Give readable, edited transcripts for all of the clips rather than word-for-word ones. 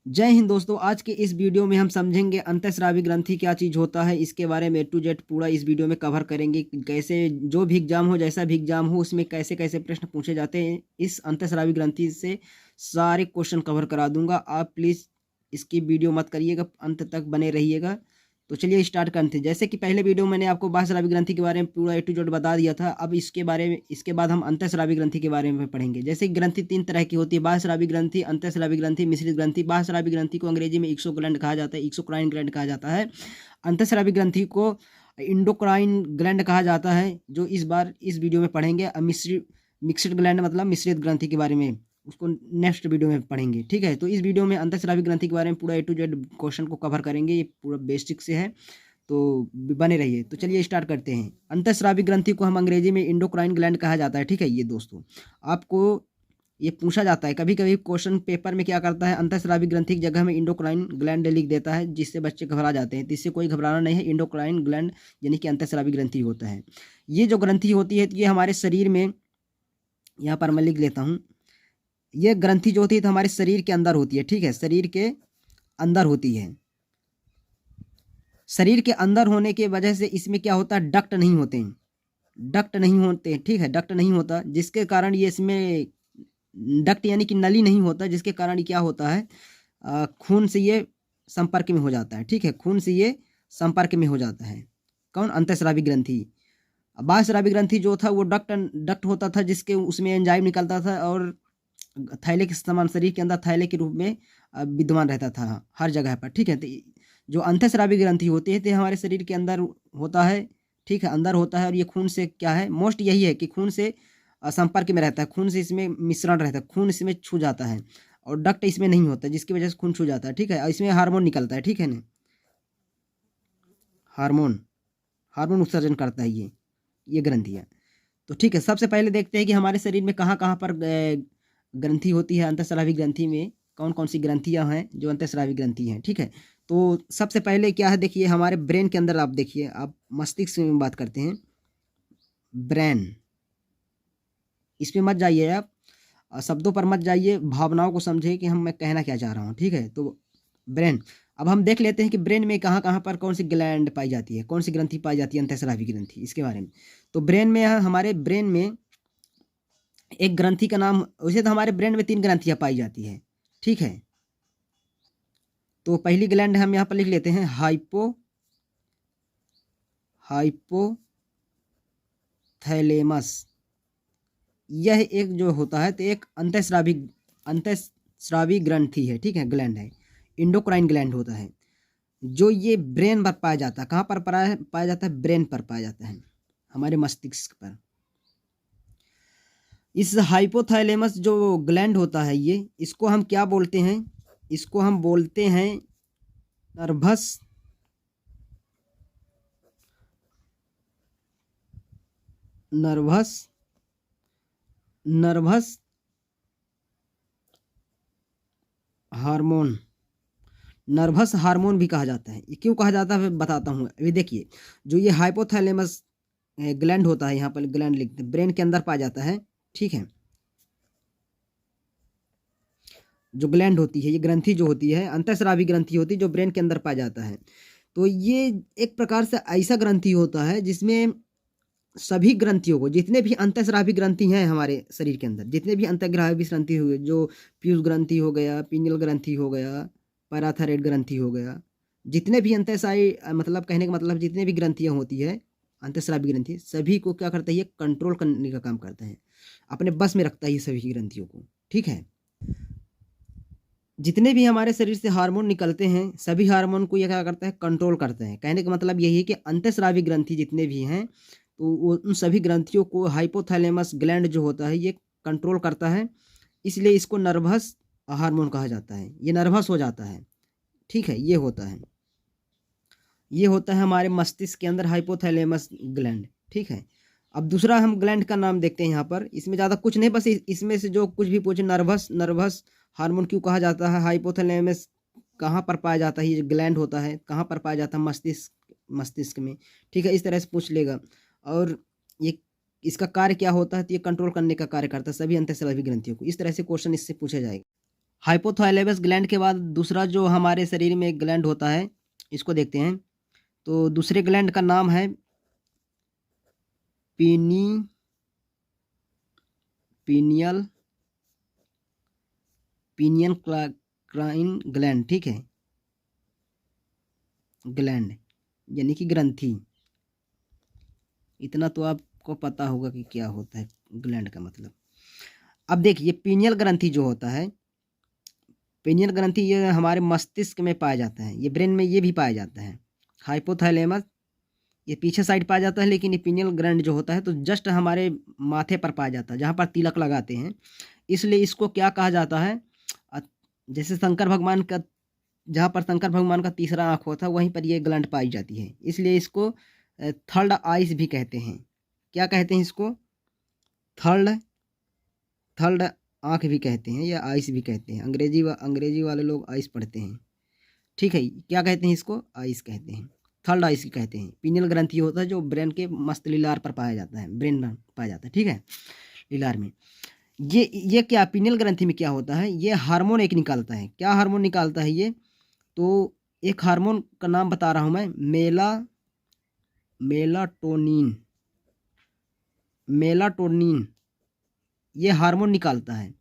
जय हिंद दोस्तों। आज के इस वीडियो में हम समझेंगे अंतःस्रावी ग्रंथि क्या चीज़ होता है। इसके बारे में A to Z पूरा इस वीडियो में कवर करेंगे कि कैसे जो भी एग्जाम हो, जैसा भी एग्जाम हो, उसमें कैसे कैसे प्रश्न पूछे जाते हैं। इस अंतःस्रावी ग्रंथि से सारे क्वेश्चन कवर करा दूंगा। आप प्लीज़ इसकी वीडियो मत करिएगा, अंत तक बने रहिएगा। तो चलिए स्टार्ट करते हैं। जैसे कि पहले वीडियो मैंने आपको बाह्यस्रावी ग्रंथि के बारे में पूरा A to Z बता दिया था। अब इसके बाद हम अंतःस्रावी ग्रंथि के बारे में पढ़ेंगे। जैसे कि ग्रंथि 3 तरह की होती है: बाह्यस्रावी ग्रंथि, अंतःस्रावी ग्रंथि, मिश्रित ग्रंथि। बाह्यस्रावी ग्रंथि को अंग्रेजी में एक्सोग्लैंड कहा जाता है, एक्सोक्राइन ग्लैंड कहा जाता है। अंतःस्रावी ग्रंथि को इंडोक्राइन ग्लैंड कहा जाता है, जो इस बार इस वीडियो में पढ़ेंगे। मिक्सड ग्लैंड मतलब मिश्रित ग्रंथि के बारे में उसको नेक्स्ट वीडियो में पढ़ेंगे। ठीक है, तो इस वीडियो में अंतःस्रावी ग्रंथि के बारे में पूरा A to Z क्वेश्चन को कवर करेंगे। ये पूरा बेसिक से है, तो बने रहिए। तो चलिए स्टार्ट करते हैं। अंतःस्रावी ग्रंथि को हम अंग्रेजी में इंडोक्राइन ग्लैंड कहा जाता है। ठीक है, ये दोस्तों आपको ये पूछा जाता है कभी कभी क्वेश्चन पेपर में। क्या करता है, अंतःस्रावी ग्रंथि की जगह में इंडोक्राइन ग्लैंड लिख देता है, जिससे बच्चे घबरा जाते हैं। तो इससे कोई घबराना नहीं है। इंडोक्राइन ग्लैंड यानी कि अंतःस्रावी ग्रंथि होता है। ये जो ग्रंथि होती है, तो ये हमारे शरीर में, यहाँ पर मैं लिख लेता हूँ, ये ग्रंथि जो होती है तो हमारे शरीर के अंदर होती है। ठीक है, शरीर के अंदर होती है। शरीर के अंदर होने की वजह से इसमें क्या होता है, डक्ट नहीं होते हैं, डक्ट नहीं होते। ठीक है, डक्ट नहीं होता, जिसके कारण ये इसमें डक्ट यानी कि नली नहीं होता, जिसके कारण क्या होता है, खून से ये संपर्क में हो जाता है। ठीक है, खून से ये संपर्क में हो जाता है। कौन, अंतःस्रावी ग्रंथि। बाह्यस्रावी ग्रंथि जो था वो डक्ट डक्ट होता था, जिसके उसमें एंजाइम निकलता था और थैले के समान शरीर के अंदर थैले के रूप में विद्यमान रहता था हर जगह पर। ठीक है, तो जो अंतःस्रावी ग्रंथि होती है तो हमारे शरीर के अंदर होता है। ठीक है, अंदर होता है, और ये खून से क्या है, मोस्ट यही है कि खून से संपर्क में रहता है, खून से इसमें मिश्रण रहता है, खून इसमें छू जाता है, और डक्ट इसमें नहीं होता, जिसकी वजह से खून छू जाता है। ठीक है, और इसमें हार्मोन निकलता है। ठीक है ना, हार्मोन हार्मोन उत्सर्जन करता है ये ग्रंथियाँ। तो ठीक है, सबसे पहले देखते हैं कि हमारे शरीर में कहाँ कहाँ पर ग्रंथि होती है। अंतःस्रावी ग्रंथि में कौन कौन सी ग्रंथियाँ हैं जो अंतःस्रावी ग्रंथि हैं। ठीक है, तो सबसे पहले क्या है, देखिए हमारे ब्रेन के अंदर, आप देखिए, आप मस्तिष्क में बात करते हैं, ब्रेन, इसमें मत जाइए आप, शब्दों पर मत जाइए, भावनाओं को समझिए कि मैं कहना क्या चाह रहा हूँ। ठीक है, तो ब्रेन, अब हम देख लेते हैं कि ब्रेन में कहाँ कहाँ पर कौन सी ग्लैंड पाई जाती है, कौन सी ग्रंथि पाई जाती है, अंतःस्रावी ग्रंथि, इसके बारे में। तो ब्रेन में, हमारे ब्रेन में एक ग्रंथि का नाम, वैसे तो हमारे ब्रेन में 3 ग्रंथियाँ पाई जाती है। ठीक है, तो पहली ग्लैंड हम यहाँ पर लिख लेते हैं हाइपोथैलेमस। यह एक जो होता है तो एक अंतःस्रावी ग्रंथि है। ठीक है, ग्लैंड है, इंडोक्राइन ग्लैंड होता है, जो ये ब्रेन पर पाया जाता है। कहाँ पर पाया जाता है, ब्रेन पर पाया जाता है, हमारे मस्तिष्क पर। इस हाइपोथैलेमस जो ग्लैंड होता है, ये, इसको हम क्या बोलते हैं, इसको हम बोलते हैं nervous nervous nervous hormone. Nervous hormone भी कहा जाता है। ये क्यों कहा जाता है, मैं बताता हूँ। अभी देखिए, जो ये हाइपोथैलेमस ग्लैंड होता है, यहाँ पर ग्लैंड लिखते हैं, ब्रेन के अंदर पाया जाता है। ठीक है, जो ग्लैंड होती है, ये ग्रंथि जो होती है, अंतःस्रावी ग्रंथि होती है, जो ब्रेन के अंदर पाया जाता है। तो ये एक प्रकार से ऐसा ग्रंथि होता है जिसमें सभी ग्रंथियों को, जितने भी अंतःस्रावी ग्रंथि हैं हमारे शरीर के अंदर, जितने भी अंतःस्रावी ग्रंथि हुए, जो पीयूष ग्रंथि हो गया, पीनियल ग्रंथि हो गया, पैराथायरॉइड ग्रंथि हो गया, जितने भी अंतःस्रावी, मतलब कहने का मतलब जितने भी ग्रंथियाँ होती है, अंतःस्रावी ग्रंथि, सभी को क्या करता है, ये कंट्रोल करने का काम करता है, अपने बस में रखता है ये सभी ग्रंथियों को। ठीक है, जितने भी हमारे शरीर से हार्मोन निकलते हैं, सभी हार्मोन को ये क्या करता है, कंट्रोल करते हैं। कहने का मतलब यही है कि अंतःस्रावी ग्रंथि जितने भी हैं, तो वो उन सभी ग्रंथियों को हाइपोथैलेमस ग्लैंड जो होता है, ये कंट्रोल करता है। इसलिए इसको नर्वस हार्मोन कहा जाता है, ये नर्वस हो जाता है। ठीक है, ये होता है हमारे मस्तिष्क के अंदर, हाइपोथैलेमस ग्लैंड। ठीक है, अब दूसरा हम ग्लैंड का नाम देखते हैं। यहाँ पर इसमें ज़्यादा कुछ नहीं, बस इसमें से जो कुछ भी पूछे, नर्वस हार्मोन क्यों कहा जाता है, हाइपोथैलेमस कहाँ पर पाया जाता है, ये ग्लैंड होता है कहाँ पर पाया जाता है, मस्तिष्क में। ठीक है, इस तरह से पूछ लेगा। और ये, इसका कार्य क्या होता है, तो ये कंट्रोल करने का कार्य करता है सभी अंतःस्रावी ग्रंथियों को। इस तरह से क्वेश्चन इससे पूछा जाएगा। हाइपोथैलेमस ग्लैंड के बाद दूसरा जो हमारे शरीर में एक ग्लैंड होता है, इसको देखते हैं। तो दूसरे ग्लैंड का नाम है पीनी पीनियल पीनियन क्राइन ग्लैंड, ठीक है, ग्लैंड यानी कि ग्रंथि। इतना तो आपको पता होगा कि क्या होता है ग्लैंड का मतलब। अब देखिए पीनियल ग्रंथि जो होता है, पीनियल ग्रंथि ये हमारे मस्तिष्क में पाया जाता है, ये ब्रेन में ये भी पाया जाता है। हाइपोथैलेमस ये पीछे साइड पाया जाता है, लेकिन ये पीनियल ग्लैंड जो होता है तो जस्ट हमारे माथे पर पाया जाता है, जहाँ पर तिलक लगाते हैं। इसलिए इसको क्या कहा जाता है, अ, जैसे शंकर भगवान का, जहाँ पर शंकर भगवान का तीसरा आँख होता है वहीं पर ये ग्लैंड पाई जाती है, इसलिए इसको थर्ड आइज भी कहते हैं। क्या कहते हैं इसको, थर्ड थर्ड आँख भी कहते हैं या आइस भी कहते हैं। अंग्रेजी वाले लोग आइस पढ़ते हैं, ठीक है। क्या कहते हैं इसको, आइस कहते हैं, थर्ड आइस कहते हैं। पीनियल ग्रंथि होता है जो ब्रेन के मस्त लीलार पर पाया जाता है, ब्रेन में पाया जाता है, ठीक है, लीलार में। ये क्या पीनियल ग्रंथि में क्या होता है, ये हार्मोन एक निकालता है। क्या हार्मोन निकालता है ये, तो एक हार्मोन का नाम बता रहा हूँ मैं, मेलाटोनिन। मेलाटोनिन ये हार्मोन निकालता है,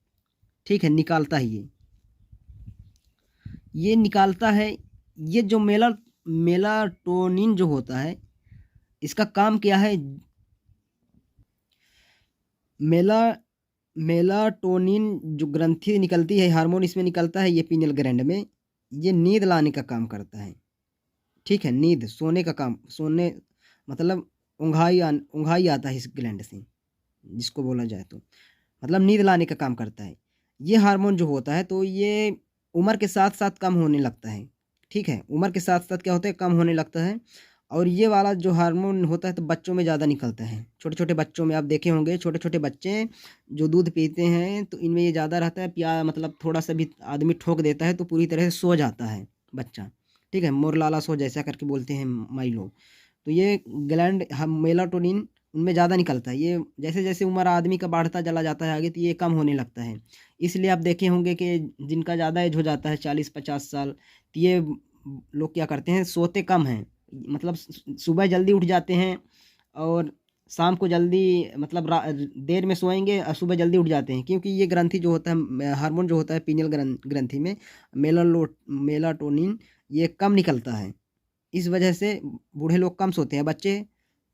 ठीक है, निकालता है ये निकालता है। ये जो मेलाटोनिन जो होता है, इसका काम क्या है, मेला मेलाटोनिन जो ग्रंथि निकलती है, हार्मोन इसमें निकलता है, ये पीनियल ग्लैंड में, ये नींद लाने का काम करता है, ठीक है, नींद, सोने का काम, सोने मतलब ऊँघाई आता है इस ग्लैंड से, जिसको बोला जाए तो मतलब नींद लाने का काम करता है। ये हार्मोन जो होता है तो ये उम्र के साथ साथ कम होने लगता है, ठीक है, उम्र के साथ साथ क्या होता है, कम होने लगता है। और ये वाला जो हार्मोन होता है तो बच्चों में ज़्यादा निकलता है, छोटे छोटे बच्चों में। आप देखे होंगे छोटे छोटे बच्चे जो दूध पीते हैं तो इनमें ये ज़्यादा रहता है। प्या मतलब थोड़ा सा भी आदमी ठोक देता है तो पूरी तरह से सो जाता है बच्चा, ठीक है, मोरलाला सो जैसा करके बोलते हैं माई लोग। तो ये ग्लैंड हम मेलाटोनिन उनमें ज़्यादा निकलता है। ये जैसे जैसे उम्र आदमी का बढ़ता चला जाता है आगे तो ये कम होने लगता है। इसलिए आप देखे होंगे कि जिनका ज़्यादा एज हो जाता है 40-50 साल, तो ये लोग क्या करते हैं, सोते कम हैं, मतलब सुबह जल्दी उठ जाते हैं और शाम को जल्दी मतलब देर में सोएंगे और सुबह जल्दी उठ जाते हैं, क्योंकि ये ग्रंथि जो होता है, हार्मोन जो होता है पीनियल ग्रंथि में, मेलाटोनिन, ये कम निकलता है। इस वजह से बूढ़े लोग कम सोते हैं, बच्चे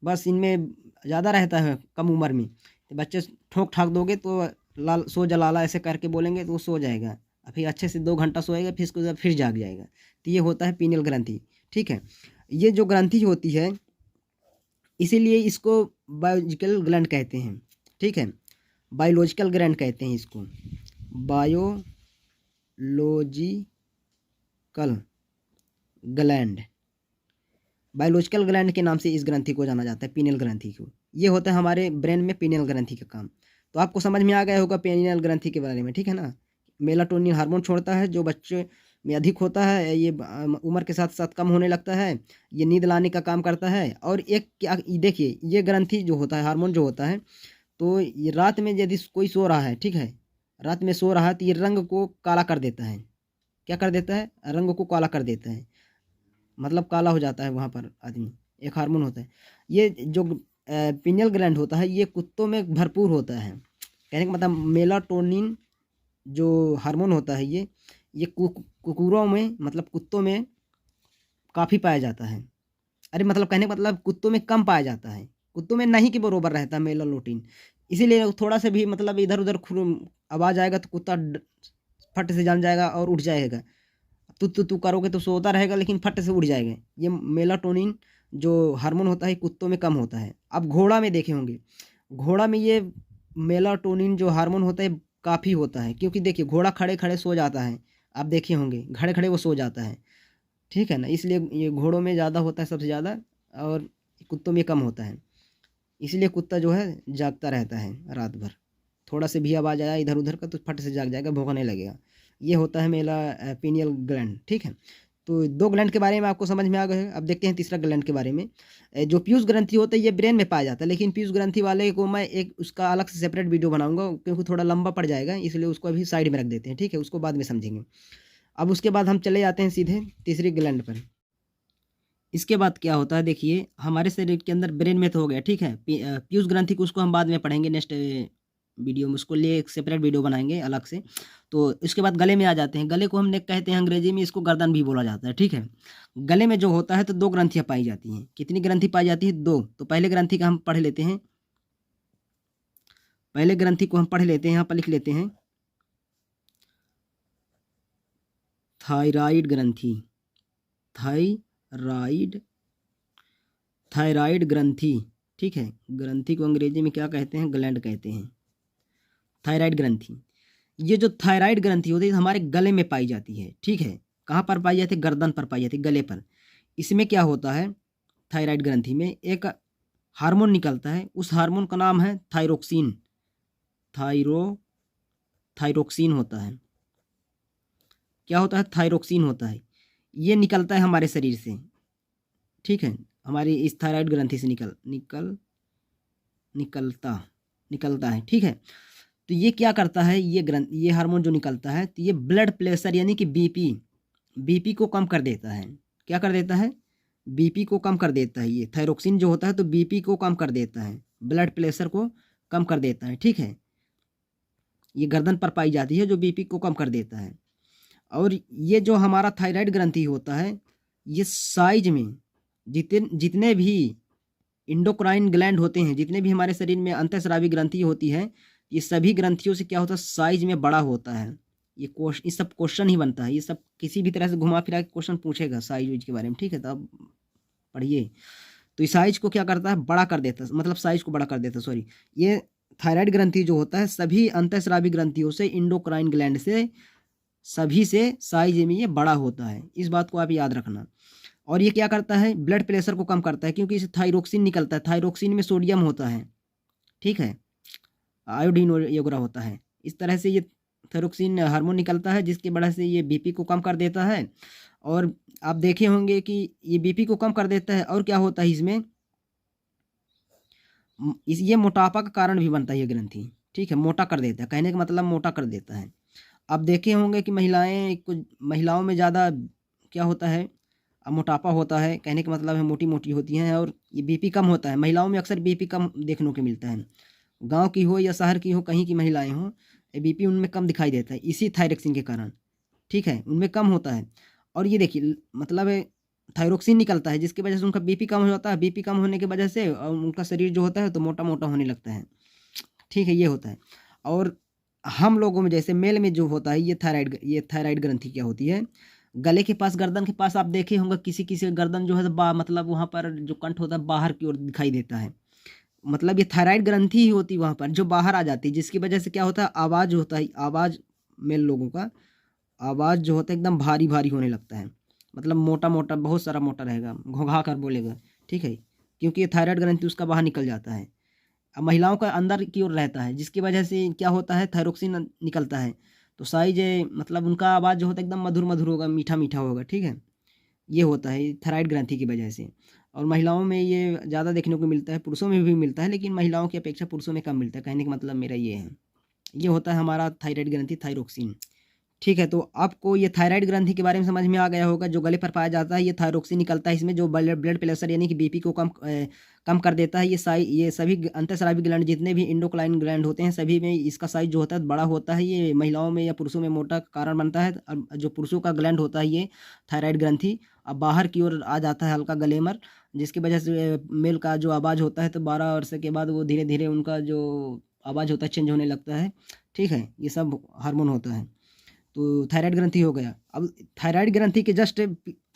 बस इनमें ज़्यादा रहता है कम उम्र में। तो बच्चे ठोक ठाक दोगे तो लाल सो जा लाला ऐसे करके बोलेंगे तो वो सो जाएगा, और फिर अच्छे से 2 घंटा सोएगा, फिर उसके बाद फिर जाग जाएगा। तो ये होता है पीनियल ग्रंथि, ठीक है। ये जो ग्रंथि होती है इसीलिए इसको बायोलॉजिकल ग्लैंड कहते हैं, ठीक है, बायोलॉजिकल ग्लैंड कहते हैं इसको, बायोलॉजिकल ग्लैंड। बायोलॉजिकल ग्लैंड के नाम से इस ग्रंथि को जाना जाता है, पीनियल ग्रंथि को। ये होता है हमारे ब्रेन में पीनियल ग्रंथि का काम। तो आपको समझ में आ गया होगा पीनियल ग्रंथि के बारे में, ठीक है ना। मेलाटोनिन हार्मोन छोड़ता है जो बच्चे में अधिक होता है, ये उम्र के साथ साथ कम होने लगता है। ये नींद लाने का काम करता है। और एक क्या देखिए, ये ग्रंथि जो होता है, हार्मोन जो होता है, तो ये रात में यदि कोई सो रहा है, ठीक है, रात में सो रहा है तो ये रंग को काला कर देता है। क्या कर देता है, रंग को काला कर देता है, मतलब काला हो जाता है वहाँ पर आदमी। एक हार्मोन होता है ये जो पीनियल ग्लैंड होता है, ये कुत्तों में भरपूर होता है। कहने का मतलब मेलाटोनिन जो हार्मोन होता है ये कुकुरों में मतलब कुत्तों में काफ़ी पाया जाता है। अरे मतलब कहने का मतलब कुत्तों में कम पाया जाता है, कुत्तों में नहीं के बरोबर रहता है मेलाटोनिन। इसीलिए थोड़ा सा भी मतलब इधर उधर आवाज़ आएगा तो कुत्ता फट से जान जाएगा और उठ जाएगा। तू करोगे तो सोता रहेगा लेकिन फट से उड़ जाएगा। ये मेलाटोनिन जो हार्मोन होता है कुत्तों में कम होता है। अब घोड़ा में देखे होंगे, घोड़ा में ये मेलाटोनिन जो हार्मोन होता है काफ़ी होता है, क्योंकि देखिए घोड़ा खड़े खड़े सो जाता है, आप देखे होंगे खड़े खड़े वो सो जाता है, ठीक है ना। इसलिए ये घोड़ों में ज़्यादा होता है सबसे ज़्यादा, और कुत्तों में कम होता है। इसलिए कुत्ता जो है जागता रहता है रात भर, थोड़ा से भी आवाज़ आया इधर उधर का तो फट से जाग जाएगा, भौंकने लगेगा। ये होता है मेला पीनियल ग्लैंड, ठीक है। तो 2 ग्लैंड के बारे में आपको समझ में आ गया है। अब देखते हैं तीसरा ग्लैंड के बारे में। जो पीयूष ग्रंथि होता है ये ब्रेन में पाया जाता है, लेकिन पीयूष ग्रंथि वाले को मैं एक उसका अलग से सेपरेट वीडियो बनाऊंगा, क्योंकि थोड़ा लंबा पड़ जाएगा, इसलिए उसको अभी साइड में रख देते हैं, ठीक है, उसको बाद में समझेंगे। अब उसके बाद हम चले जाते हैं सीधे तीसरी ग्लैंड पर। इसके बाद क्या होता है, देखिए हमारे शरीर के अंदर ब्रेन में तो हो गया, ठीक है। पीयूष ग्रंथि को उसको हम बाद में पढ़ेंगे, नेक्स्ट वीडियो में उसको लिए एक सेपरेट वीडियो बनाएंगे अलग से। तो इसके बाद गले में आ जाते हैं। गले को हमने कहते हैं अंग्रेजी में, इसको गर्दन भी बोला जाता है, ठीक है। गले में जो होता है तो 2 ग्रंथियां पाई जाती हैं। कितनी ग्रंथि पाई जाती है? 2। तो पहले ग्रंथि का हम पढ़ लेते हैं। पहले ग्रंथि को हम पढ़ लेते हैं, यहाँ पर लिख लेते हैं थायराइड ग्रंथि। थायराइड ग्रंथि, ठीक है। ग्रंथि को अंग्रेजी में क्या कहते हैं? ग्लैंड कहते हैं। थायराइड ग्रंथि, ये जो थायराइड ग्रंथि होती है हमारे गले में पाई जाती है, ठीक है। कहाँ पर पाई जाती है? गर्दन पर पाई जाती है, गले पर। इसमें क्या होता है, थायराइड ग्रंथि में एक हार्मोन निकलता है, उस हार्मोन का नाम है थायरोक्सिन। थायरोक्सिन होता है। क्या होता है? थायरोक्सिन होता है। ये निकलता है हमारे शरीर से, ठीक है। हमारी इस थायराइड ग्रंथि से निकलता है, ठीक है। तो ये क्या करता है, ये हार्मोन जो निकलता है तो ये ब्लड प्रेशर यानी कि बीपी को कम कर देता है। क्या कर देता है? बीपी को कम कर देता है। ये थायरोक्सिन जो होता है तो बीपी को कम कर देता है, ब्लड प्रेशर को कम कर देता है, ठीक है। ये गर्दन पर पाई जाती है जो बीपी को कम कर देता है। और ये जो हमारा थायराइड ग्रंथि होता है ये साइज में जितने भी इंडोक्राइन ग्लैंड होते हैं, जितने भी हमारे शरीर में अंतःस्रावी ग्रंथि होती है, ये सभी ग्रंथियों से क्या होता है, साइज में बड़ा होता है। ये सब क्वेश्चन ही बनता है, ये सब किसी भी तरह से घुमा फिरा के क्वेश्चन पूछेगा साइज के बारे में, ठीक है। तो अब पढ़िए। तो इस साइज को क्या करता है? बड़ा कर देता है, मतलब साइज को बड़ा कर देता है, सॉरी। ये थायराइड ग्रंथि जो होता है सभी अंतःस्रावी ग्रंथियों से, इंडोक्राइन ग्लैंड से, सभी से साइज में ये बड़ा होता है। इस बात को आप याद रखना। और ये क्या करता है? ब्लड प्रेशर को कम करता है, क्योंकि इसे थायरोक्सिन निकलता है। थायरोक्सिन में सोडियम होता है, ठीक है, आयोडीन वगैरह होता है। इस तरह से ये थायरोक्सिन हार्मोन निकलता है, जिसकी वजह से ये बीपी को कम कर देता है। और आप देखे होंगे कि ये बीपी को कम कर देता है। और क्या होता है इसमें, ये मोटापा का कारण भी बनता है ये ग्रंथि, ठीक है। मोटा कर देता है, कहने का मतलब मोटा कर देता है। आप देखे होंगे कि महिलाओं में ज़्यादा क्या होता है, मोटापा होता है, कहने का मतलब है मोटी मोटी होती हैं। और ये बीपी कम होता है, महिलाओं में अक्सर बीपी कम देखने को मिलता है। गांव की हो या शहर की हो, कहीं की महिलाएं हों, बीपी उनमें कम दिखाई देता है इसी थायरोक्सिन के कारण, ठीक है, उनमें कम होता है। और ये देखिए मतलब थायरोक्सिन निकलता है, जिसकी वजह से उनका बीपी कम हो जाता है। बीपी कम होने की वजह से उनका शरीर जो होता है तो मोटा मोटा होने लगता है, ठीक है, ये होता है। और हम लोगों में जैसे मेल में जो होता है ये थायराइड ग्रंथि क्या होती है, गले के पास, गर्दन के पास। आप देखे होंगे किसी किसी का गर्दन जो है मतलब वहाँ पर जो कंठ होता है बाहर की ओर दिखाई देता है, मतलब ये थायराइड ग्रंथि ही होती है वहाँ पर जो बाहर आ जाती है, जिसकी वजह से क्या होता है, आवाज़ होता है, आवाज़ मेल लोगों का आवाज़ जो होता है एकदम भारी भारी होने लगता है, मतलब मोटा मोटा, बहुत सारा मोटा रहेगा, घोंघा कर बोलेगा, ठीक है, क्योंकि ये थायराइड ग्रंथि उसका बाहर निकल जाता है। अब महिलाओं का अंदर की ओर रहता है, जिसकी वजह से क्या होता है, थायरोक्सिन निकलता है, तो साइज मतलब उनका आवाज़ जो होता है एकदम मधुर मधुर होगा, मीठा मीठा होगा, ठीक है। ये होता है थायराइड ग्रंथि की वजह से। और महिलाओं में ये ज़्यादा देखने को मिलता है, पुरुषों में भी मिलता है, लेकिन महिलाओं की अपेक्षा पुरुषों में कम मिलता है, कहने का मतलब मेरा ये है। ये होता है हमारा थायराइड ग्रंथि, थायरोक्सिन, ठीक है। तो आपको ये थायराइड ग्रंथि के बारे में समझ में आ गया होगा। जो गले पर पाया जाता है ये थायरोक्सिन निकलता है, इसमें जो ब्लड प्रेशर यानी कि बीपी को कम कर देता है। ये सभी अंतःस्रावी ग्लैंड जितने भी इंडोक्राइन ग्लैंड होते हैं सभी में इसका साइज जो होता है बड़ा होता है। ये महिलाओं में या पुरुषों में मोटा कारण बनता है। और जो पुरुषों का ग्लैंड होता है ये थायराइड ग्रंथि अब बाहर की ओर आ जाता है, हल्का ग्लेमर, जिसकी वजह से मेल का जो आवाज़ होता है तो 12 वर्ष के बाद वो धीरे धीरे उनका जो आवाज़ होता है चेंज होने लगता है, ठीक है। ये सब हार्मोन होता है। तो थायराइड ग्रंथि हो गया। अब थायराइड ग्रंथि के जस्ट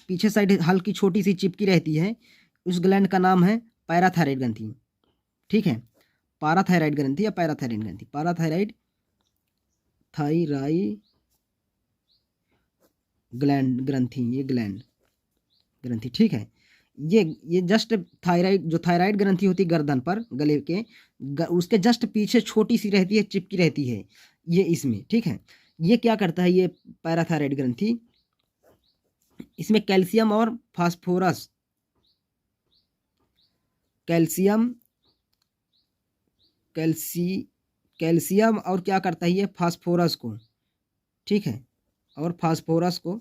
पीछे साइड हल्की छोटी सी चिपकी रहती है, उस ग्लैंड का नाम है पैराथायराइड ग्रंथि, ठीक है। पाराथायराइड ग्रंथि या पैराथायराइड ग्रंथि, पाराथायराइड थायराइड ग्लैंड ग्रंथि, ये ग्लैंड ग्रंथि, ठीक है। ये जस्ट जो थायराइड ग्रंथि होती है गर्दन पर, गले के उसके जस्ट पीछे छोटी सी रहती है, चिपकी रहती है ये इसमें, ठीक है। ये क्या करता है, ये पैराथायराइड ग्रंथि इसमें कैल्शियम और फास्फोरस, कैल्शियम कैल्सी कैल्शियम और क्या करता है ये, फास्फोरस को, ठीक है, और फास्फोरस को,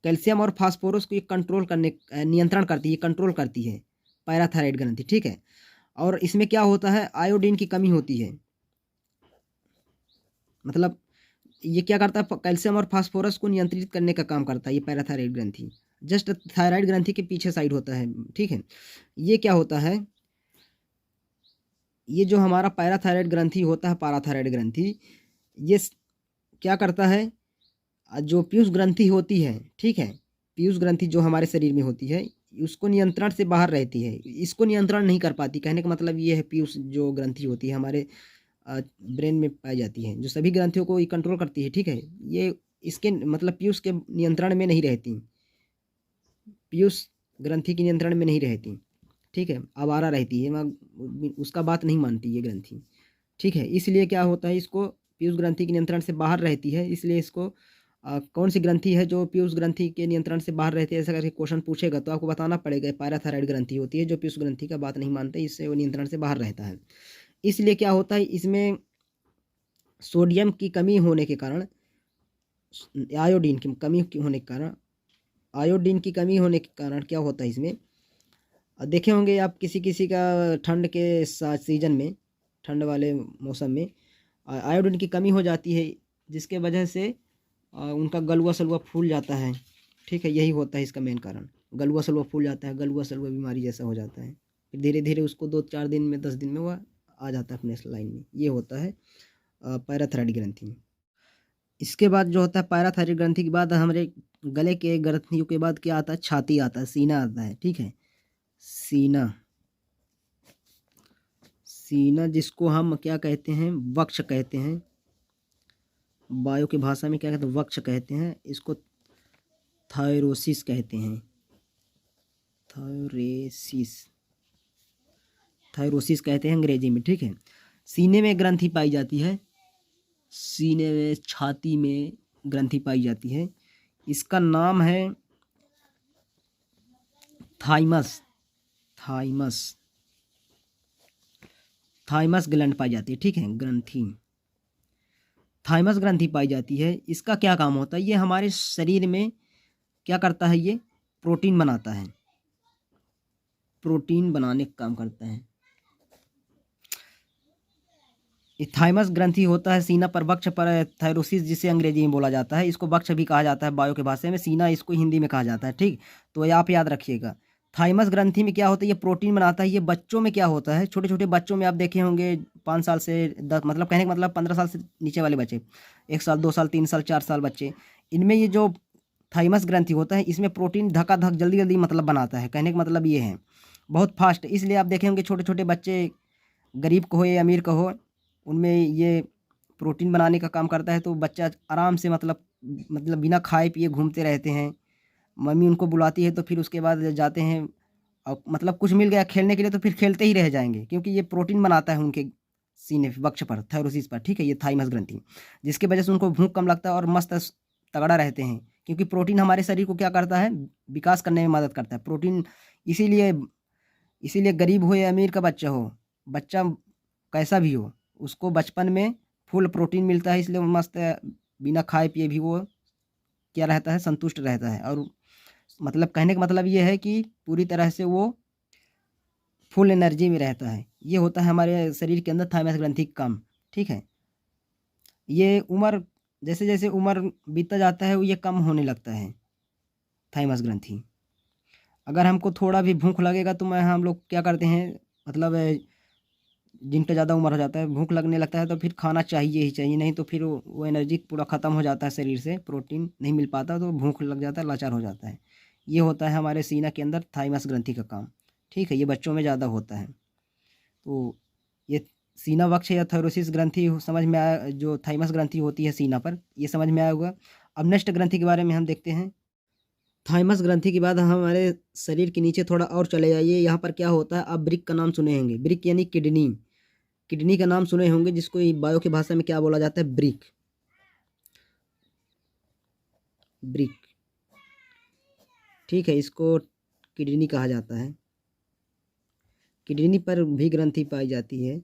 कैल्शियम और फास्फोरस को ये कंट्रोल करने, नियंत्रण करती है, कंट्रोल करती है पैराथायराइड ग्रंथि, ठीक है। और इसमें क्या होता है, आयोडीन की कमी होती है, मतलब ये क्या करता है, कैल्शियम और फास्फोरस को नियंत्रित करने का काम करता है ये पैराथायराइड ग्रंथि, जस्ट थायराइड ग्रंथि के पीछे साइड होता है, ठीक है। ये क्या होता है, ये जो हमारा पैराथायराइड ग्रंथि होता है, पैराथायराइड ग्रंथि, ये क्या करता है, जो पीयूष ग्रंथि होती है, ठीक है, पीयूष ग्रंथि जो हमारे शरीर में होती है, उसको नियंत्रण से बाहर रहती है, इसको नियंत्रण नहीं कर पाती, कहने का मतलब ये है, पीयूष जो ग्रंथि होती है हमारे ब्रेन में पाई जाती है, जो सभी ग्रंथियों को ये कंट्रोल करती है, ठीक है, ये इसके मतलब पीयूष के नियंत्रण में नहीं रहती, पीयूष ग्रंथि के नियंत्रण में नहीं रहती, ठीक है, आवारा रहती है, उसका बात नहीं मानती ये ग्रंथि, ठीक है। इसलिए क्या होता है, इसको पीयूष ग्रंथि के नियंत्रण से बाहर रहती है, इसलिए इसको कौन सी ग्रंथि है जो पीयूष ग्रंथि के नियंत्रण से बाहर रहती है, ऐसा करके क्वेश्चन पूछेगा तो आपको बताना पड़ेगा, पैराथायराइड ग्रंथि होती है जो पीयूष ग्रंथि का बात नहीं मानते, इससे वो नियंत्रण से बाहर रहता है। इसलिए क्या होता है, इसमें सोडियम की कमी होने के कारण, आयोडीन की कमी होने के कारण, आयोडीन की कमी होने के कारण क्या होता है इसमें, देखे होंगे आप किसी किसी का ठंड के सीजन में, ठंड वाले मौसम में आयोडीन की कमी हो जाती है, जिसके वजह से उनका गलुआ सलुआ फूल जाता है, ठीक है, यही होता है इसका मेन कारण, गलुआ सलुआ फूल जाता है, गलुआ सलुआ बीमारी जैसा हो जाता है, फिर धीरे धीरे उसको 2-4 दिन में 10 दिन में वह आ जाता है अपने लाइन में, ये होता है पैराथायराइड ग्रंथि में। इसके बाद जो होता है पैराथायराइड ग्रंथि के बाद हमारे गले के ग्रंथियों के बाद क्या आता है, छाती आता है, सीना आता है, ठीक है, सीना, सीना जिसको हम क्या कहते हैं, वक्ष कहते हैं, वायु की भाषा में क्या कहते हैं, वक्ष कहते हैं, इसको थायरोसिस कहते हैं, थायरोसिस, थायरोसिस कहते हैं अंग्रेजी में, ठीक है। सीने में ग्रंथि पाई जाती है, सीने में, छाती में ग्रंथि पाई जाती है, इसका नाम है थाइमस, थाइमस, थाइमस ग्लैंड पाई जाती है, ठीक है, ग्रंथि, थाइमस ग्रंथि पाई जाती है। इसका क्या काम होता है, ये हमारे शरीर में क्या करता है, ये प्रोटीन बनाता है, प्रोटीन बनाने का काम करता है। थाइमस ग्रंथि होता है सीना पर, वक्ष पर थायरोसिस जिसे अंग्रेजी में बोला जाता है, इसको वक्ष भी कहा जाता है बायो के भाषा में, सीना इसको हिंदी में कहा जाता है, ठीक, तो ये आप याद रखिएगा। थाइमस ग्रंथि में क्या होता है, ये प्रोटीन बनाता है, ये बच्चों में क्या होता है, छोटे छोटे बच्चों में आप देखे होंगे 5 साल से 10, मतलब कहने का मतलब 15 साल से नीचे वाले बच्चे, 1 साल 2 साल 3 साल 4 साल बच्चे, इनमें ये जो थाइमस ग्रंथि होता है, इसमें प्रोटीन धकाधक जल्दी जल्दी मतलब बनाता है, कहने का मतलब ये है बहुत फास्ट, इसलिए आप देखे होंगे छोटे छोटे बच्चे, गरीब को हो या अमीर को हो, उनमें ये प्रोटीन बनाने का काम करता है, तो बच्चा आराम से मतलब बिना खाए पिए घूमते रहते हैं, मम्मी उनको बुलाती है तो फिर उसके बाद जाते हैं, और मतलब कुछ मिल गया खेलने के लिए तो फिर खेलते ही रह जाएंगे, क्योंकि ये प्रोटीन बनाता है उनके सीने वक्ष पर, थायरोसिस पर, ठीक है, ये थाइमस ग्रंथि, जिसकी वजह से उनको भूख कम लगता है और मस्त तगड़ा रहते हैं, क्योंकि प्रोटीन हमारे शरीर को क्या करता है, विकास करने में मदद करता है प्रोटीन। इसीलिए इसीलिए गरीब हो या अमीर का बच्चा हो, बच्चा कैसा भी हो, उसको बचपन में फुल प्रोटीन मिलता है, इसलिए वो मस्त बिना खाए पिए भी वो क्या रहता है, संतुष्ट रहता है, और मतलब कहने का मतलब ये है कि पूरी तरह से वो फुल एनर्जी में रहता है। ये होता है हमारे शरीर के अंदर थाइमस ग्रंथि का काम, ठीक है। ये उम्र, जैसे जैसे उम्र बीतता जाता है वो ये कम होने लगता है थाइमस ग्रंथि। अगर हमको थोड़ा भी भूख लगेगा तो हम लोग क्या करते हैं, मतलब जिनका ज़्यादा उम्र हो जाता है, भूख लगने लगता है तो फिर खाना चाहिए ही चाहिए, नहीं तो फिर वो एनर्जी पूरा ख़त्म हो जाता है शरीर से, प्रोटीन नहीं मिल पाता तो भूख लग जाता है, लाचार हो जाता है। ये होता है हमारे सीना के अंदर थाइमस ग्रंथि का काम, ठीक है, ये बच्चों में ज़्यादा होता है। तो ये सीना वक्ष या थायरोसिस ग्रंथि समझ में आया, जो थाइमस ग्रंथि होती है सीना पर, ये समझ में आया होगा। अब नेक्स्ट ग्रंथि के बारे में हम देखते हैं। थाइमस ग्रंथि के बाद हमारे शरीर के नीचे थोड़ा और चले जाइए, यहाँ पर क्या होता है, आप ब्रिक का नाम सुने होंगे, ब्रिक यानी किडनी, किडनी का नाम सुने होंगे, जिसको बायो की भाषा में क्या बोला जाता है, ब्रिक, ब्रिक। ठीक है, इसको किडनी कहा जाता है। किडनी पर भी ग्रंथि पाई जाती है।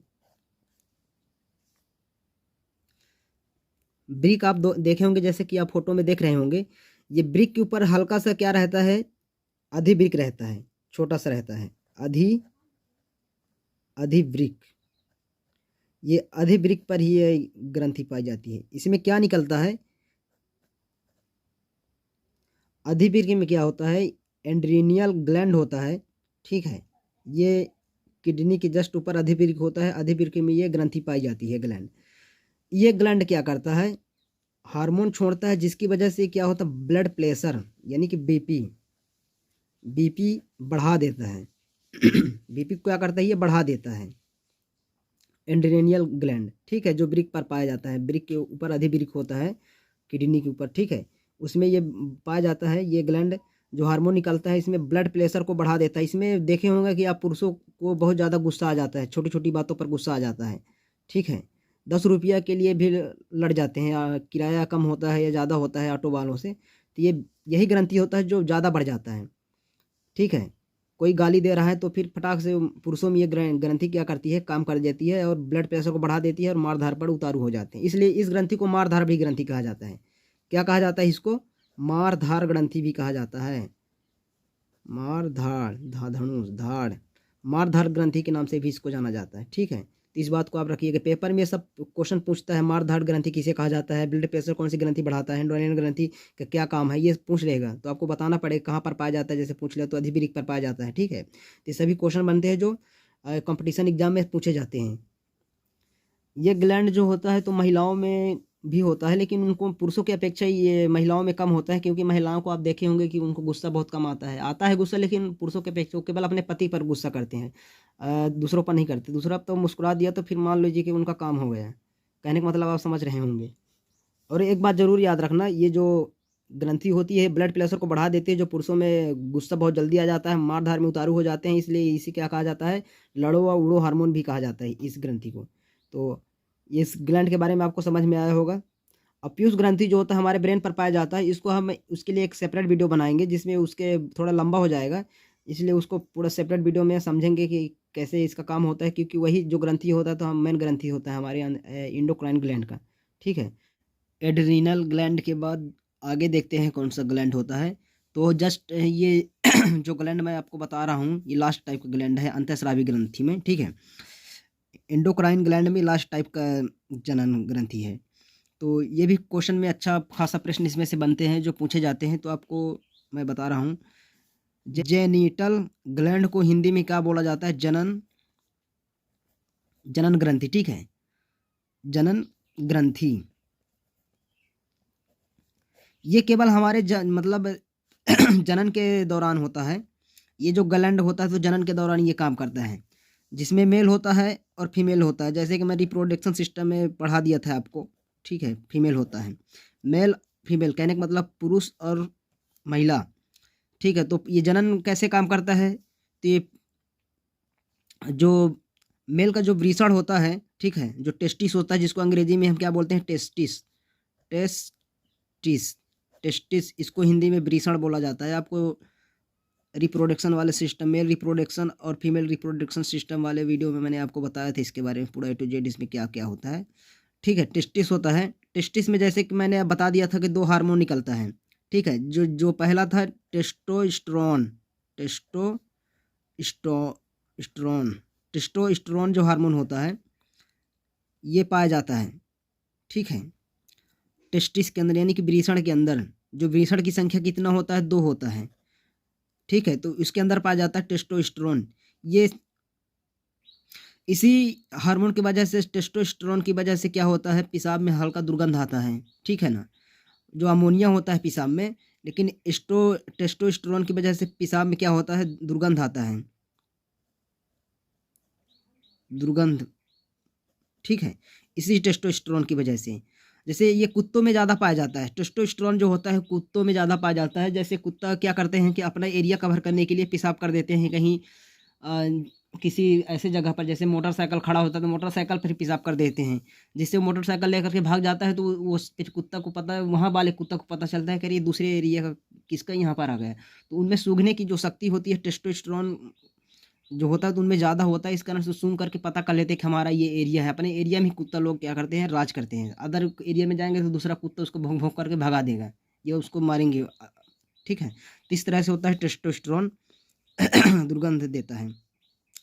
ब्रिक आप देखे होंगे, जैसे कि आप फोटो में देख रहे होंगे, ये ब्रिक के ऊपर हल्का सा क्या रहता है, अधिब्रिक रहता है, छोटा सा रहता है, अधिब्रिक। ये अधिब्रिक पर ही ये ग्रंथि पाई जाती है। इसमें क्या निकलता है, अधिब्रिक में क्या होता है, एड्रीनियल ग्लैंड होता है। ठीक है, ये किडनी के जस्ट ऊपर अधिब्रिक होता है। अधिब्रिक में ये ग्रंथि पाई जाती है, ग्लैंड। ये ग्लैंड क्या करता है, हार्मोन छोड़ता है, जिसकी वजह से क्या होता है, ब्लड प्रेशर यानी कि बीपी बढ़ा देता है। बीपी क्या करता है, ये बढ़ा देता है, एड्रेनियल ग्लैंड। ठीक है, जो ब्रिक पर पाया जाता है, ब्रिक के ऊपर अधिब्रिक होता है किडनी के ऊपर। ठीक है, उसमें ये पाया जाता है, ये ग्लैंड जो हार्मोन निकलता है, इसमें ब्लड प्रेशर को बढ़ा देता है। इसमें देखे होंगे कि आप पुरुषों को बहुत ज़्यादा गुस्सा आ जाता है, छोटी छोटी बातों पर गुस्सा आ जाता है। ठीक है, 10 रुपया के लिए भी लड़ जाते हैं, किराया कम होता है या ज़्यादा होता है ऑटो वालों से, तो ये यही ग्रंथि होता है जो ज़्यादा बढ़ जाता है। ठीक है, कोई गाली दे रहा है तो फिर फटाक से पुरुषों में ये ग्रंथि क्या करती है, काम कर देती है और ब्लड प्रेशर को बढ़ा देती है और मारधाड़ पर उतारू हो जाते हैं। इसलिए इस ग्रंथि को मारधाड़ भी ग्रंथि कहा जाता है। क्या कहा जाता है इसको, मारधाड़ ग्रंथि भी कहा जाता है। मारधाड़, धनुष, धाड़, मारधाड़ ग्रंथि के नाम से भी इसको जाना जाता है। ठीक है, तो इस बात को आप रखिएगा, पेपर में सब क्वेश्चन पूछता है, मारधाड़ ग्रंथि किसे कहा जाता है, ब्लड प्रेशर कौन सी ग्रंथि बढ़ाता है, एंडोक्राइन ग्रंथि का क्या काम है, ये पूछ लेगा तो आपको बताना पड़ेगा कहाँ पर पाया जाता है। जैसे पूछ ले तो अधिब्रिक पर पाया जाता है। ठीक है, तो ये सभी क्वेश्चन बनते हैं जो कंपटीशन एग्जाम में पूछे जाते हैं। ये ग्लैंड जो होता है तो महिलाओं में भी होता है, लेकिन उनको पुरुषों की अपेक्षा ये महिलाओं में कम होता है, क्योंकि महिलाओं को आप देखे होंगे कि उनको गुस्सा बहुत कम आता है गुस्सा, लेकिन पुरुषों के अपेक्षा वो केवल अपने पति पर गुस्सा करते हैं, दूसरों पर नहीं करते। दूसरा तो मुस्कुरा दिया तो फिर मान लीजिए कि उनका काम हो गया। कहने का मतलब आप समझ रहे होंगे। और एक बात जरूर याद रखना, ये जो ग्रंथि होती है ब्लड प्रेशर को बढ़ा देती है, जो पुरुषों में गुस्सा बहुत जल्दी आ जाता है, मार धाड़ में उतारू हो जाते हैं, इसलिए इसी क्या कहा जाता है, लड़ो व उड़ो हार्मोन भी कहा जाता है इस ग्रंथि को। तो इस ग्लैंड के बारे में आपको समझ में आया होगा। अब पीयूष ग्रंथि जो होता है हमारे ब्रेन पर पाया जाता है, इसको हम उसके लिए एक सेपरेट वीडियो बनाएंगे, जिसमें उसके थोड़ा लंबा हो जाएगा, इसलिए उसको पूरा सेपरेट वीडियो में समझेंगे कि कैसे इसका काम होता है, क्योंकि वही जो ग्रंथि होता है तो हम मेन ग्रंथि होता है हमारे इंडोक्राइन ग्लैंड का। ठीक है, एड्रीनल ग्लैंड के बाद आगे देखते हैं कौन सा ग्लैंड होता है। तो जस्ट ये जो ग्लैंड मैं आपको बता रहा हूँ, ये लास्ट टाइप का ग्लैंड है अंतःस्रावी ग्रंथि में। ठीक है, एंडोक्राइन ग्लैंड में लास्ट टाइप का जनन ग्रंथि है। तो ये भी क्वेश्चन में अच्छा खासा प्रश्न इसमें से बनते हैं जो पूछे जाते हैं, तो आपको मैं बता रहा हूँ। जेनिटल ग्लैंड को हिंदी में क्या बोला जाता है, जनन ग्रंथि। ठीक है, जनन ग्रंथि ये केवल हमारे मतलब जनन के दौरान होता है। ये जो ग्लैंड होता है तो जनन के दौरान ये काम करता है, जिसमें मेल होता है और फीमेल होता है। जैसे कि मैं रिप्रोडक्शन सिस्टम में पढ़ा दिया था आपको। ठीक है, फीमेल होता है, मेल फीमेल कहने का मतलब पुरुष और महिला। ठीक है, तो ये जनन कैसे काम करता है, तो ये जो मेल का जो वृषण होता है, ठीक है, जो टेस्टिस होता है, जिसको अंग्रेजी में हम क्या बोलते हैं, टेस्टिस, इसको हिंदी में वृषण बोला जाता है। आपको रिप्रोडक्शन वाले सिस्टम में रिप्रोडक्शन और फीमेल रिप्रोडक्शन सिस्टम वाले वीडियो में मैंने आपको बताया था इसके बारे में पूरा A to Z, इसमें क्या क्या होता है। ठीक है, टेस्टिस होता है। टेस्टिस में जैसे कि मैंने बता दिया था कि 2 हार्मोन निकलता है। ठीक है, जो पहला था टेस्टोस्टेरोन जो हार्मोन होता है ये पाया जाता है। ठीक है, टेस्टिस के अंदर यानी कि वृषण के अंदर जो वृषण की संख्या कितना होता है, 2 होता है। ठीक है, तो इसके अंदर पाया जाता है टेस्टोस्टेरोन। ये इसी हार्मोन की वजह से, टेस्टोस्टेरोन की वजह से क्या होता है, पेशाब में हल्का दुर्गंध आता है। ठीक है ना, जो अमोनिया होता है पेशाब में, लेकिन टेस्टोस्टेरोन की वजह से पेशाब में क्या होता है, दुर्गंध आता है, दुर्गंध। ठीक है, इसी टेस्टोस्टेरोन की वजह से। जैसे ये कुत्तों में ज़्यादा पाया जाता है, टेस्टोस्टेरोन जो होता है कुत्तों में ज़्यादा पाया जाता है। जैसे कुत्ता क्या करते हैं कि अपना एरिया कवर करने के लिए पेशाब कर देते हैं कहीं किसी ऐसे जगह पर, जैसे मोटरसाइकिल खड़ा होता है तो मोटरसाइकिल पर पेशाब कर देते हैं, जिससे वो मोटरसाइकिल लेकर के भाग जाता है। तो वो कुत्ता को पता है, वहाँ वाले कुत्ता को पता चलता है कि ये दूसरे एरिया किसका यहाँ पर आ गया, तो उनमें सूंघने की जो शक्ति होती है, टेस्टोस्टेरोन जो होता है तो उनमें ज़्यादा होता है। इस कारण से सूंघ करके पता कर लेते हैं कि हमारा ये एरिया है। अपने एरिया में ही कुत्ता लोग क्या करते हैं, राज करते हैं। अदर एरिया में जाएंगे तो दूसरा कुत्ता उसको भौंक भौंक करके भगा देगा, या उसको मारेंगे। ठीक है, तो इस तरह से होता है टेस्टोस्टेरोन दुर्गंध देता है,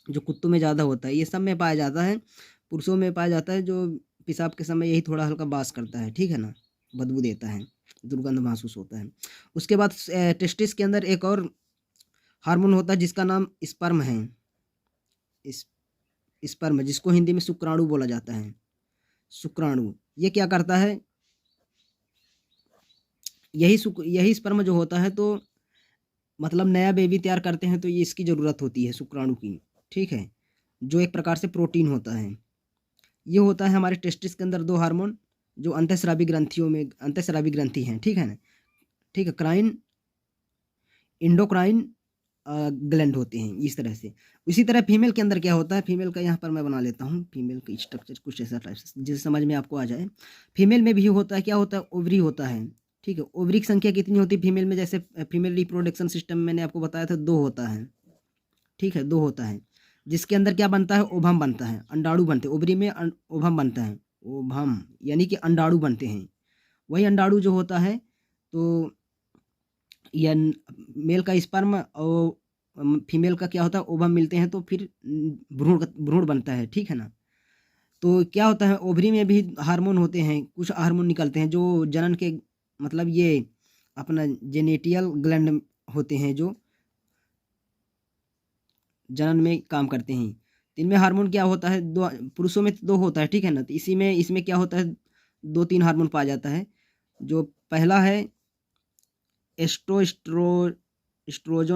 जो कुत्तों में ज़्यादा होता है। ये सब में पाया जाता है, पुरुषों में पाया जाता है, जो पेशाब के समय यही थोड़ा हल्का बास करता है, ठीक है ना, बदबू देता है, दुर्गंध महसूस होता है। उसके बाद टेस्टिस के अंदर एक और हार्मोन होता है जिसका नाम स्पर्म है। इस स्पर्म, जिसको हिंदी में शुक्राणु बोला जाता है, शुक्राणु। ये क्या करता है, यही स्पर्म जो होता है तो मतलब नया बेबी तैयार करते हैं, तो ये इसकी ज़रूरत होती है शुक्राणु की, ठीक है, जो एक प्रकार से प्रोटीन होता है। ये होता है हमारे टेस्टिस के अंदर दो हार्मोन, जो अंतःस्रावी ग्रंथियों में, अंतःस्रावी ग्रंथि हैं, ठीक है ना, ठीक है, क्राइन, इंडोक्राइन ग्लैंड होते हैं इस तरह से। इसी तरह फीमेल के अंदर क्या होता है, फीमेल का यहाँ पर मैं बना लेता हूँ, फीमेल का स्ट्रक्चर कुछ ऐसा टाइप से जिसे समझ में आपको आ जाए। फीमेल में भी होता है, क्या होता है, ओवरी होता है, ठीक है। ओवरी की संख्या कितनी होती है फीमेल में, जैसे फीमेल रिप्रोडक्शन सिस्टम मैंने आपको बताया था 2 होता है, ठीक है, 2 होता है, जिसके अंदर क्या बनता है, ओवम बनता है, अंडाणु बनते हैं। ओवरी में ओवम बनता है, ओवम यानी कि अंडाणु बनते हैं। वही अंडाणु जो होता है तो या मेल का स्पर्म और फीमेल का क्या होता है, ओवम मिलते हैं, तो फिर भ्रूण बनता है, ठीक है ना। तो क्या होता है, ओवरी में भी हार्मोन होते हैं, कुछ हार्मोन निकलते हैं जो जनन के मतलब ये अपना जेनेटियल ग्लैंड होते हैं, जो जनन में काम करते हैं। इनमें हार्मोन क्या होता है, दो पुरुषों में 2 होता है, ठीक है ना। तो इसमें क्या होता है, 2-3 हार्मोन पाया जाता है। जो पहला है एस्ट्रोजन,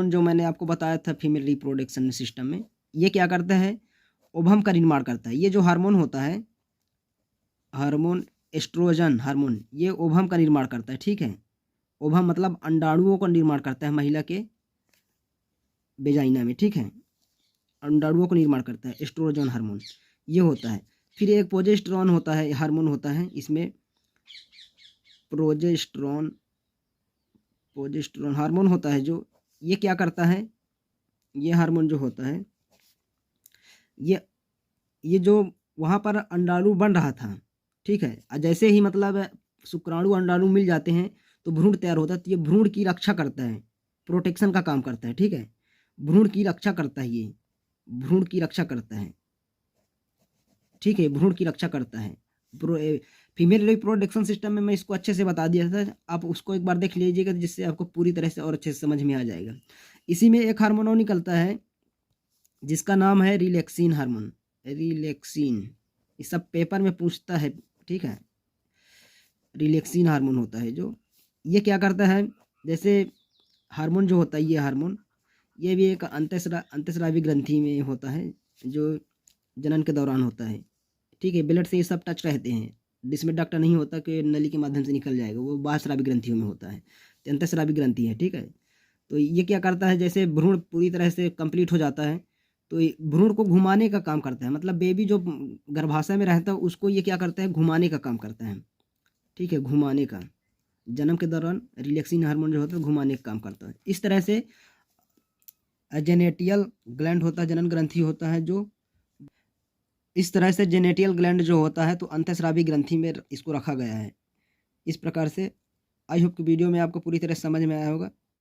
जो मैंने आपको बताया था फीमेल रिप्रोडक्शन सिस्टम में, ये क्या करता है, ओवम का निर्माण करता है। ये जो हार्मोन होता है, हार्मोन एस्ट्रोजन हार्मोन, ये ओवम का निर्माण करता है, ठीक है। ओवम मतलब अंडाणुओं का निर्माण करता है महिला के वेजाइना में, ठीक है, अंडाणुओं का निर्माण करता है एस्ट्रोजन हार्मोन, ये होता है। फिर एक प्रोजेस्टेरॉन होता है, हार्मोन होता है, इसमें प्रोजेस्टेरॉन हार्मोन होता है, जो ये क्या करता है, ये हार्मोन जो होता है, ये जो वहाँ पर अंडाणु बन रहा था, ठीक है, जैसे ही मतलब शुक्राणु अंडाणु मिल जाते हैं तो भ्रूण तैयार होता है। तो ये भ्रूण की रक्षा करता है, प्रोटेक्शन का काम करता है, ठीक है, भ्रूण की रक्षा करता है, ये भ्रूण की रक्षा करता है, ठीक है, भ्रूण की रक्षा करता है। फीमेल रिप्रोडक्शन सिस्टम में मैं इसको अच्छे से बता दिया था, आप उसको एक बार देख लीजिएगा, जिससे आपको पूरी तरह से और अच्छे से समझ में आ जाएगा। इसी में एक हार्मोन और निकलता है जिसका नाम है रिलैक्सिन हार्मोन, रिलैक्सिन, ये सब पेपर में पूछता है, ठीक है। रिलैक्सिन हार्मोन होता है, जो ये क्या करता है, जैसे हार्मोन जो होता है, ये हार्मोन, ये भी एक अंतःस्रावी ग्रंथि में होता है, जो जनन के दौरान होता है, ठीक है। ब्लड से ये सब टच रहते हैं, जिसमें डक्ट नहीं होता कि नली के माध्यम से निकल जाएगा, वो बाह्यस्रावी ग्रंथियों में होता है, तो अंतःस्रावी ग्रंथि है, ठीक है। तो ये क्या करता है, जैसे भ्रूण पूरी तरह से कंप्लीट हो जाता है तो ये भ्रूण को घुमाने का काम करता है, मतलब बेबी जो गर्भाशय में रहता है उसको ये क्या करता है, घुमाने का काम करता है, ठीक है, घुमाने का। जन्म के दौरान रिलैक्सिन हार्मोन जो होता है घुमाने का काम करता है। इस तरह से जेनेटियल ग्लैंड होता है, जनन ग्रंथि होता है, जो इस तरह से जेनेटियल ग्लैंड जो होता है तो अंतःस्रावी ग्रंथि में इसको रखा गया है। इस प्रकार से आई होप कि वीडियो में आपको पूरी तरह समझ में आया होगा।